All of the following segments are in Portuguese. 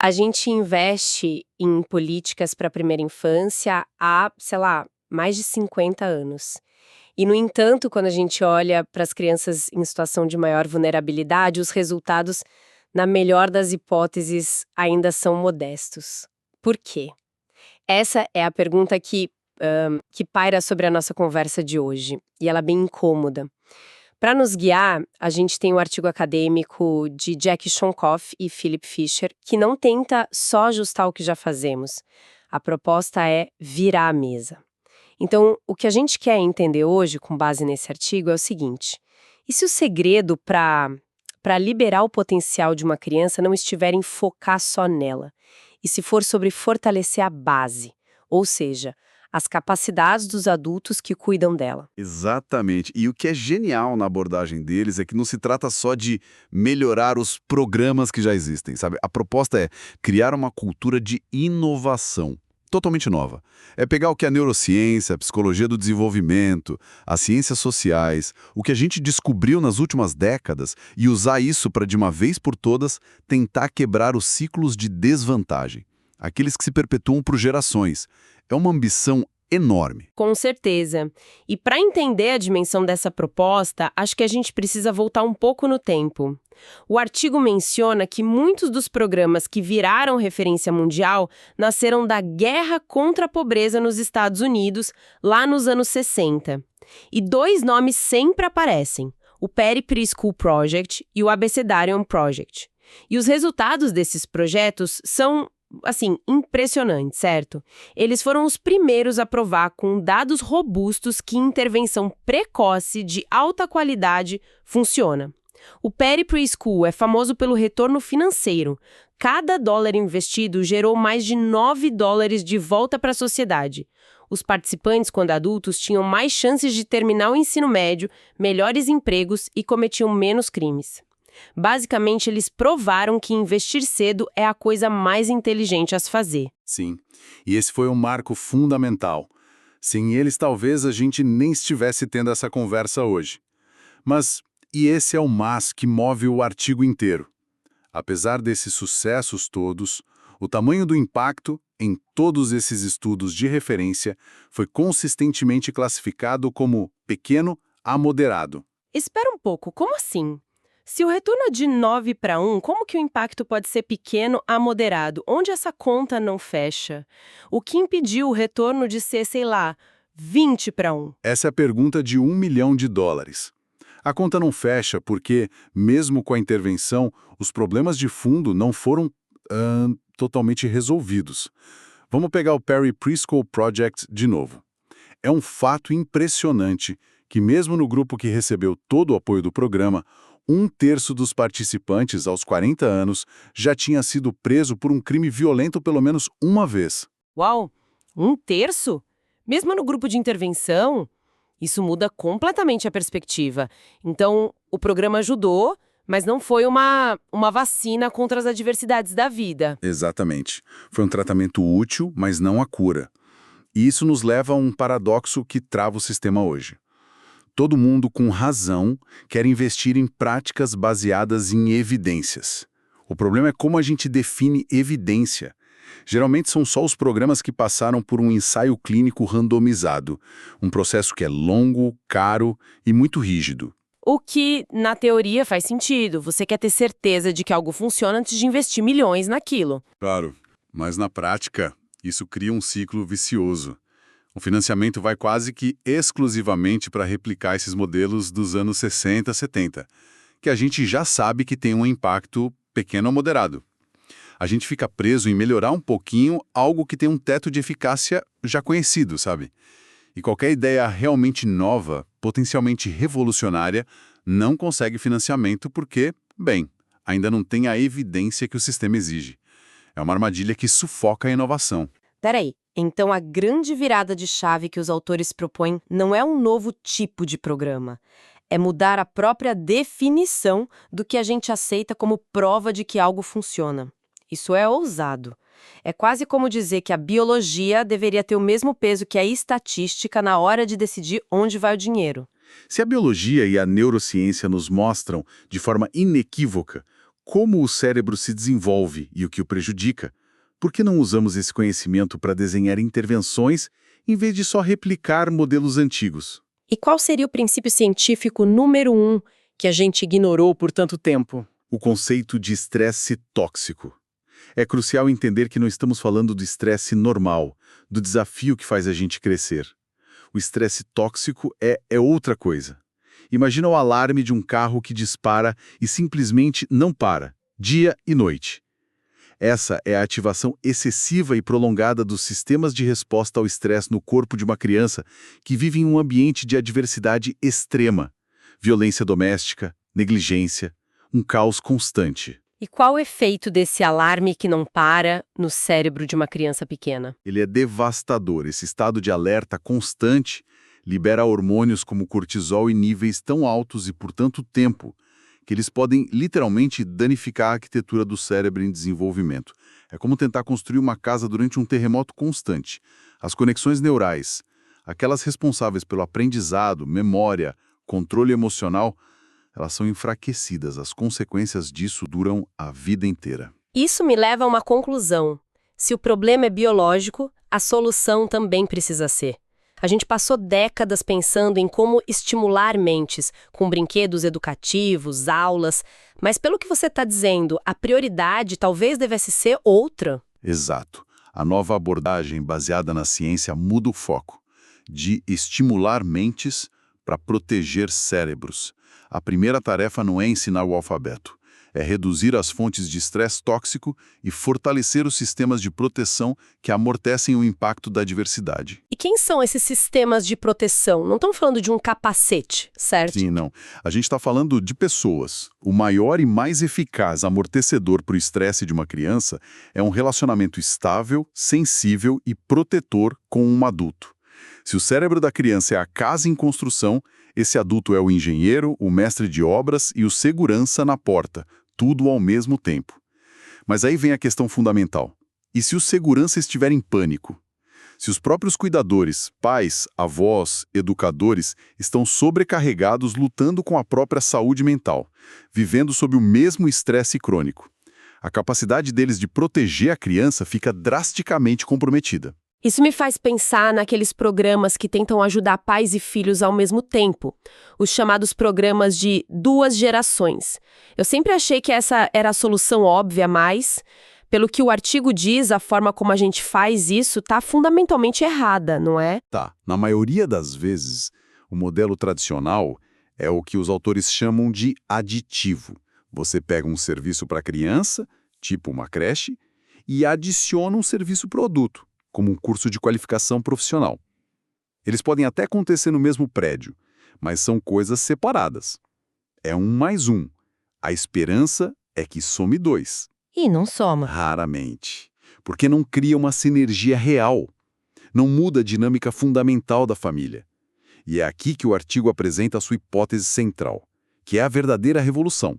A gente investe em políticas para a primeira infância há, sei lá, mais de 50 anos. E, no entanto, quando a gente olha para as crianças em situação de maior vulnerabilidade, os resultados, na melhor das hipóteses, ainda são modestos. Por quê? Essa é a pergunta que paira sobre a nossa conversa de hoje, e ela é bem incômoda. Para nos guiar, a gente tem o artigo acadêmico de Jack Shonkoff e Philip Fisher, que não tenta só ajustar o que já fazemos. A proposta é virar a mesa. Então, o que a gente quer entender hoje, com base nesse artigo, é o seguinte: e se o segredo para liberar o potencial de uma criança não estiver em focar só nela? E se for sobre fortalecer a base, ou seja, as capacidades dos adultos que cuidam dela? Exatamente. E o que é genial na abordagem deles é que não se trata só de melhorar os programas que já existem, sabe? A proposta é criar uma cultura de inovação. Totalmente nova. É pegar o que a neurociência, a psicologia do desenvolvimento, as ciências sociais, o que a gente descobriu nas últimas décadas e usar isso para, de uma vez por todas, tentar quebrar os ciclos de desvantagem. Aqueles que se perpetuam por gerações. É uma ambição enorme. Com certeza. E para entender a dimensão dessa proposta, acho que a gente precisa voltar um pouco no tempo. O artigo menciona que muitos dos programas que viraram referência mundial nasceram da guerra contra a pobreza nos Estados Unidos, lá nos anos 60. E dois nomes sempre aparecem: o Perry Preschool Project e o Abecedarium Project. E os resultados desses projetos são, assim, impressionante, certo? Eles foram os primeiros a provar com dados robustos que intervenção precoce de alta qualidade funciona. O Perry Preschool é famoso pelo retorno financeiro. Cada dólar investido gerou mais de $9 de volta para a sociedade. Os participantes, quando adultos, tinham mais chances de terminar o ensino médio, melhores empregos e cometiam menos crimes. Basicamente, eles provaram que investir cedo é a coisa mais inteligente a se fazer. Sim, e esse foi um marco fundamental. Sem eles, talvez a gente nem estivesse tendo essa conversa hoje. Mas, e esse é o mas que move o artigo inteiro. Apesar desses sucessos todos, o tamanho do impacto, em todos esses estudos de referência, foi consistentemente classificado como pequeno a moderado. Espera um pouco, como assim? Se o retorno é de 9 para 1, como que o impacto pode ser pequeno a moderado? Onde essa conta não fecha? O que impediu o retorno de ser, sei lá, 20 para 1? Essa é a pergunta de $1 milhão. A conta não fecha porque, mesmo com a intervenção, os problemas de fundo não foram totalmente resolvidos. Vamos pegar o Perry Preschool Project de novo. É um fato impressionante que, mesmo no grupo que recebeu todo o apoio do programa, 1/3 dos participantes, aos 40 anos, já tinha sido preso por um crime violento pelo menos uma vez. Uau! 1/3? Mesmo no grupo de intervenção? Isso muda completamente a perspectiva. Então, o programa ajudou, mas não foi uma vacina contra as adversidades da vida. Exatamente. Foi um tratamento útil, mas não a cura. E isso nos leva a um paradoxo que trava o sistema hoje. Todo mundo, com razão, quer investir em práticas baseadas em evidências. O problema é como a gente define evidência. Geralmente são só os programas que passaram por um ensaio clínico randomizado, um processo que é longo, caro e muito rígido. O que, na teoria, faz sentido. Você quer ter certeza de que algo funciona antes de investir milhões naquilo. Claro, mas na prática, isso cria um ciclo vicioso. O financiamento vai quase que exclusivamente para replicar esses modelos dos anos 60, 70, que a gente já sabe que tem um impacto pequeno ou moderado. A gente fica preso em melhorar um pouquinho algo que tem um teto de eficácia já conhecido, sabe? E qualquer ideia realmente nova, potencialmente revolucionária, não consegue financiamento porque, bem, ainda não tem a evidência que o sistema exige. É uma armadilha que sufoca a inovação. Peraí, então a grande virada de chave que os autores propõem não é um novo tipo de programa. É mudar a própria definição do que a gente aceita como prova de que algo funciona. Isso é ousado. É quase como dizer que a biologia deveria ter o mesmo peso que a estatística na hora de decidir onde vai o dinheiro. Se a biologia e a neurociência nos mostram, de forma inequívoca, como o cérebro se desenvolve e o que o prejudica, por que não usamos esse conhecimento para desenhar intervenções em vez de só replicar modelos antigos? E qual seria o princípio científico número 1 que a gente ignorou por tanto tempo? O conceito de estresse tóxico. É crucial entender que não estamos falando do estresse normal, do desafio que faz a gente crescer. O estresse tóxico é outra coisa. Imagina o alarme de um carro que dispara e simplesmente não para, dia e noite. Essa é a ativação excessiva e prolongada dos sistemas de resposta ao estresse no corpo de uma criança que vive em um ambiente de adversidade extrema, violência doméstica, negligência, um caos constante. E qual o efeito desse alarme que não para no cérebro de uma criança pequena? Ele é devastador. Esse estado de alerta constante libera hormônios como cortisol em níveis tão altos e por tanto tempo que eles podem literalmente danificar a arquitetura do cérebro em desenvolvimento. É como tentar construir uma casa durante um terremoto constante. As conexões neurais, aquelas responsáveis pelo aprendizado, memória, controle emocional, elas são enfraquecidas. As consequências disso duram a vida inteira. Isso me leva a uma conclusão. Se o problema é biológico, a solução também precisa ser. A gente passou décadas pensando em como estimular mentes, com brinquedos educativos, aulas, mas pelo que você está dizendo, a prioridade talvez devesse ser outra. Exato. A nova abordagem baseada na ciência muda o foco, de estimular mentes para proteger cérebros. A primeira tarefa não é ensinar o alfabeto, é reduzir as fontes de estresse tóxico e fortalecer os sistemas de proteção que amortecem o impacto da adversidade. E quem são esses sistemas de proteção? Não estão falando de um capacete, certo? Sim, não. A gente está falando de pessoas. O maior e mais eficaz amortecedor para o estresse de uma criança é um relacionamento estável, sensível e protetor com um adulto. Se o cérebro da criança é a casa em construção, esse adulto é o engenheiro, o mestre de obras e o segurança na porta, tudo ao mesmo tempo. Mas aí vem a questão fundamental. E se o segurança estiver em pânico? Se os próprios cuidadores, pais, avós, educadores, estão sobrecarregados lutando com a própria saúde mental, vivendo sob o mesmo estresse crônico, a capacidade deles de proteger a criança fica drasticamente comprometida. Isso me faz pensar naqueles programas que tentam ajudar pais e filhos ao mesmo tempo, os chamados programas de 2 gerações. Eu sempre achei que essa era a solução óbvia, mas, pelo que o artigo diz, a forma como a gente faz isso está fundamentalmente errada, não é? Tá, na maioria das vezes, o modelo tradicional é o que os autores chamam de aditivo. Você pega um serviço para a criança, tipo uma creche, e adiciona um serviço para o adulto, como um curso de qualificação profissional. Eles podem até acontecer no mesmo prédio, mas são coisas separadas. É 1 mais 1. A esperança é que some 2. E não soma. Raramente. Porque não cria uma sinergia real. Não muda a dinâmica fundamental da família. E é aqui que o artigo apresenta a sua hipótese central, que é a verdadeira revolução.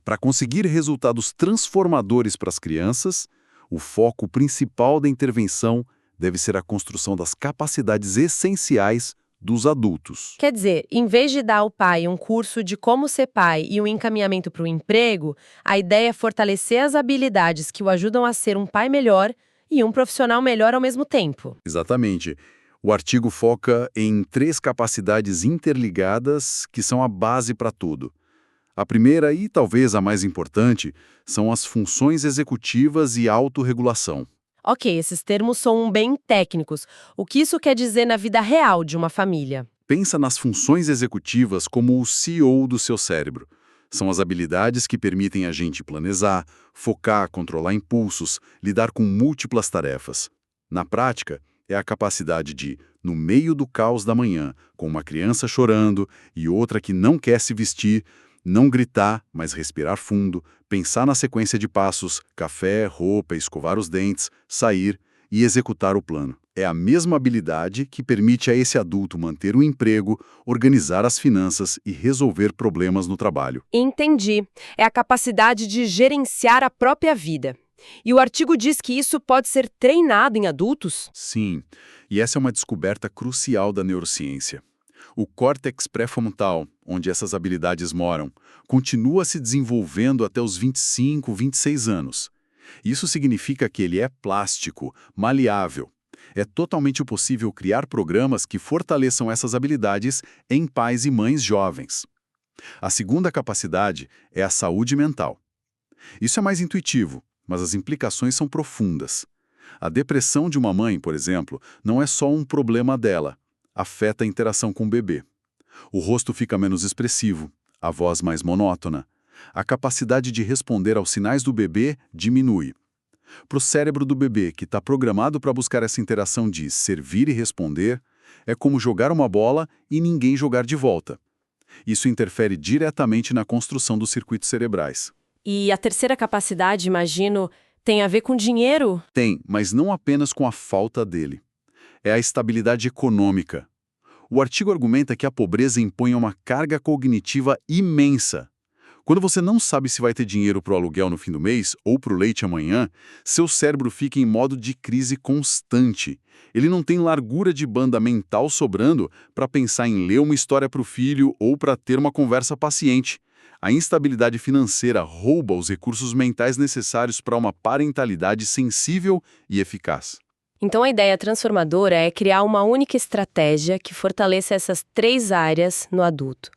Para conseguir resultados transformadores para as crianças, o foco principal da intervenção deve ser a construção das capacidades essenciais dos adultos. Quer dizer, em vez de dar ao pai um curso de como ser pai e um encaminhamento para o emprego, a ideia é fortalecer as habilidades que o ajudam a ser um pai melhor e um profissional melhor ao mesmo tempo. Exatamente. O artigo foca em 3 capacidades interligadas que são a base para tudo. A primeira e talvez a mais importante são as funções executivas e autorregulação. Ok, esses termos são bem técnicos. O que isso quer dizer na vida real de uma família? Pensa nas funções executivas como o CEO do seu cérebro. São as habilidades que permitem a gente planejar, focar, controlar impulsos, lidar com múltiplas tarefas. Na prática, é a capacidade de, no meio do caos da manhã, com uma criança chorando e outra que não quer se vestir, não gritar, mas respirar fundo, pensar na sequência de passos, café, roupa, escovar os dentes, sair e executar o plano. É a mesma habilidade que permite a esse adulto manter o emprego, organizar as finanças e resolver problemas no trabalho. Entendi. É a capacidade de gerenciar a própria vida. E o artigo diz que isso pode ser treinado em adultos? Sim, e essa é uma descoberta crucial da neurociência. O córtex pré-frontal, onde essas habilidades moram, continua se desenvolvendo até os 25, 26 anos. Isso significa que ele é plástico, maleável. É totalmente possível criar programas que fortaleçam essas habilidades em pais e mães jovens. A segunda capacidade é a saúde mental. Isso é mais intuitivo, mas as implicações são profundas. A depressão de uma mãe, por exemplo, não é só um problema dela. Afeta a interação com o bebê. O rosto fica menos expressivo, a voz mais monótona. A capacidade de responder aos sinais do bebê diminui. Para o cérebro do bebê, que está programado para buscar essa interação de servir e responder, é como jogar uma bola e ninguém jogar de volta. Isso interfere diretamente na construção dos circuitos cerebrais. E a terceira capacidade, imagino, tem a ver com dinheiro? Tem, mas não apenas com a falta dele. É a estabilidade econômica. O artigo argumenta que a pobreza impõe uma carga cognitiva imensa. Quando você não sabe se vai ter dinheiro para o aluguel no fim do mês ou para o leite amanhã, seu cérebro fica em modo de crise constante. Ele não tem largura de banda mental sobrando para pensar em ler uma história para o filho ou para ter uma conversa paciente. A instabilidade financeira rouba os recursos mentais necessários para uma parentalidade sensível e eficaz. Então a ideia transformadora é criar uma única estratégia que fortaleça essas 3 áreas no adulto.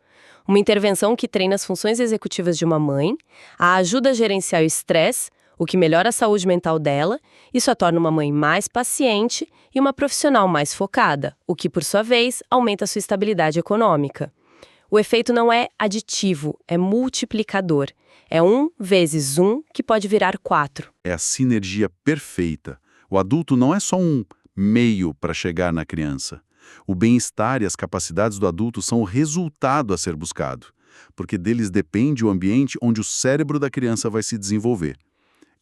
Uma intervenção que treina as funções executivas de uma mãe, a ajuda a gerenciar o estresse, o que melhora a saúde mental dela, isso a torna uma mãe mais paciente e uma profissional mais focada, o que, por sua vez, aumenta a sua estabilidade econômica. O efeito não é aditivo, é multiplicador. É 1 vezes 1 que pode virar 4. É a sinergia perfeita. O adulto não é só um meio para chegar na criança. O bem-estar e as capacidades do adulto são o resultado a ser buscado, porque deles depende o ambiente onde o cérebro da criança vai se desenvolver.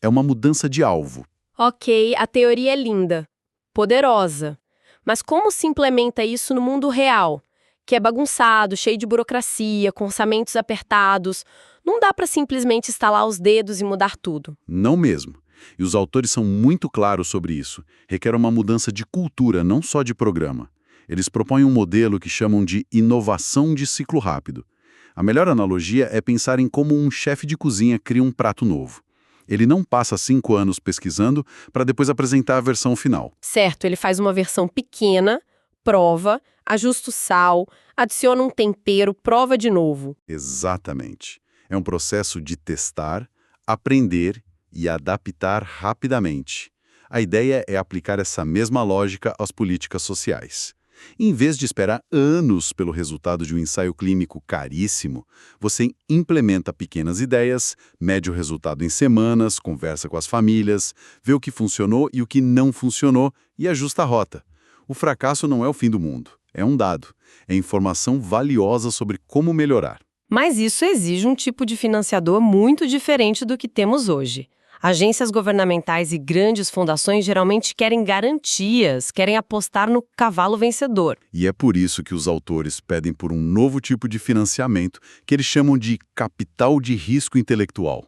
É uma mudança de alvo. Ok, a teoria é linda, poderosa. Mas como se implementa isso no mundo real? Que é bagunçado, cheio de burocracia, com orçamentos apertados. Não dá para simplesmente estalar os dedos e mudar tudo. Não mesmo. E os autores são muito claros sobre isso. Requer uma mudança de cultura, não só de programa. Eles propõem um modelo que chamam de inovação de ciclo rápido. A melhor analogia é pensar em como um chefe de cozinha cria um prato novo. Ele não passa 5 anos pesquisando para depois apresentar a versão final. Certo, ele faz uma versão pequena, prova, ajusta o sal, adiciona um tempero, prova de novo. Exatamente. É um processo de testar, aprender e adaptar rapidamente. A ideia é aplicar essa mesma lógica às políticas sociais. Em vez de esperar anos pelo resultado de um ensaio clínico caríssimo, você implementa pequenas ideias, mede o resultado em semanas, conversa com as famílias, vê o que funcionou e o que não funcionou e ajusta a rota. O fracasso não é o fim do mundo, é um dado, é informação valiosa sobre como melhorar. Mas isso exige um tipo de financiador muito diferente do que temos hoje. Agências governamentais e grandes fundações geralmente querem garantias, querem apostar no cavalo vencedor. E é por isso que os autores pedem por um novo tipo de financiamento que eles chamam de capital de risco intelectual.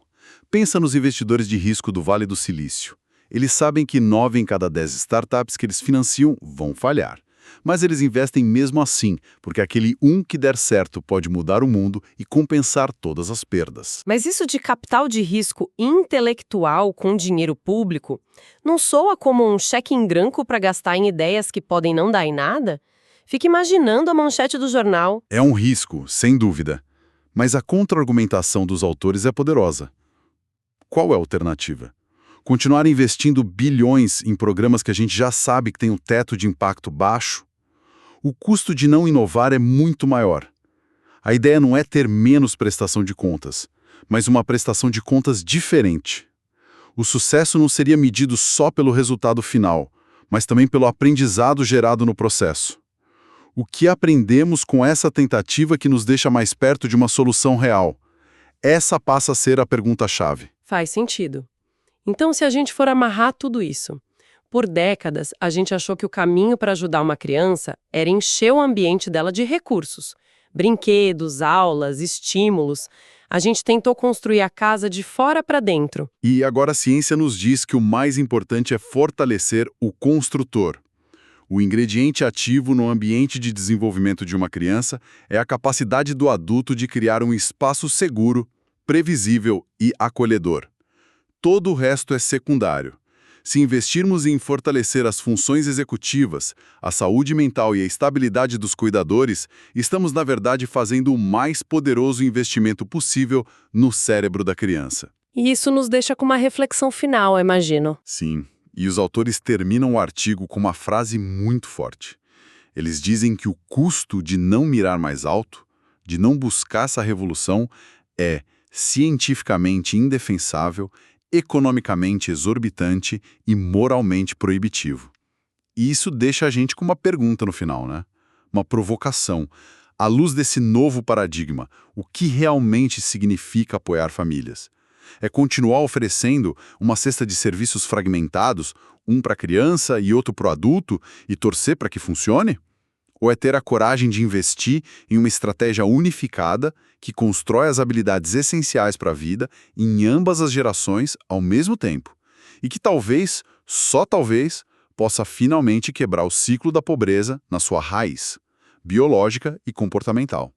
Pensa nos investidores de risco do Vale do Silício. Eles sabem que 9 em cada 10 startups que eles financiam vão falhar. Mas eles investem mesmo assim, porque aquele que der certo pode mudar o mundo e compensar todas as perdas. Mas isso de capital de risco intelectual com dinheiro público não soa como um cheque em branco para gastar em ideias que podem não dar em nada? Fica imaginando a manchete do jornal. É um risco, sem dúvida. Mas a contra-argumentação dos autores é poderosa. Qual é a alternativa? Continuar investindo bilhões em programas que a gente já sabe que tem um teto de impacto baixo? O custo de não inovar é muito maior. A ideia não é ter menos prestação de contas, mas uma prestação de contas diferente. O sucesso não seria medido só pelo resultado final, mas também pelo aprendizado gerado no processo. O que aprendemos com essa tentativa que nos deixa mais perto de uma solução real? Essa passa a ser a pergunta-chave. Faz sentido. Então, se a gente for amarrar tudo isso, por décadas a gente achou que o caminho para ajudar uma criança era encher o ambiente dela de recursos. Brinquedos, aulas, estímulos. A gente tentou construir a casa de fora para dentro. E agora a ciência nos diz que o mais importante é fortalecer o construtor. O ingrediente ativo no ambiente de desenvolvimento de uma criança é a capacidade do adulto de criar um espaço seguro, previsível e acolhedor. Todo o resto é secundário. Se investirmos em fortalecer as funções executivas, a saúde mental e a estabilidade dos cuidadores, estamos, na verdade, fazendo o mais poderoso investimento possível no cérebro da criança. E isso nos deixa com uma reflexão final, imagino. Sim, e os autores terminam o artigo com uma frase muito forte. Eles dizem que o custo de não mirar mais alto, de não buscar essa revolução, é cientificamente indefensável, economicamente exorbitante e moralmente proibitivo. E isso deixa a gente com uma pergunta no final, né? Uma provocação. À luz desse novo paradigma, o que realmente significa apoiar famílias? É continuar oferecendo uma cesta de serviços fragmentados, um para a criança e outro para o adulto, e torcer para que funcione? Ou é ter a coragem de investir em uma estratégia unificada que constrói as habilidades essenciais para a vida em ambas as gerações ao mesmo tempo? E que talvez, só talvez, possa finalmente quebrar o ciclo da pobreza na sua raiz, biológica e comportamental.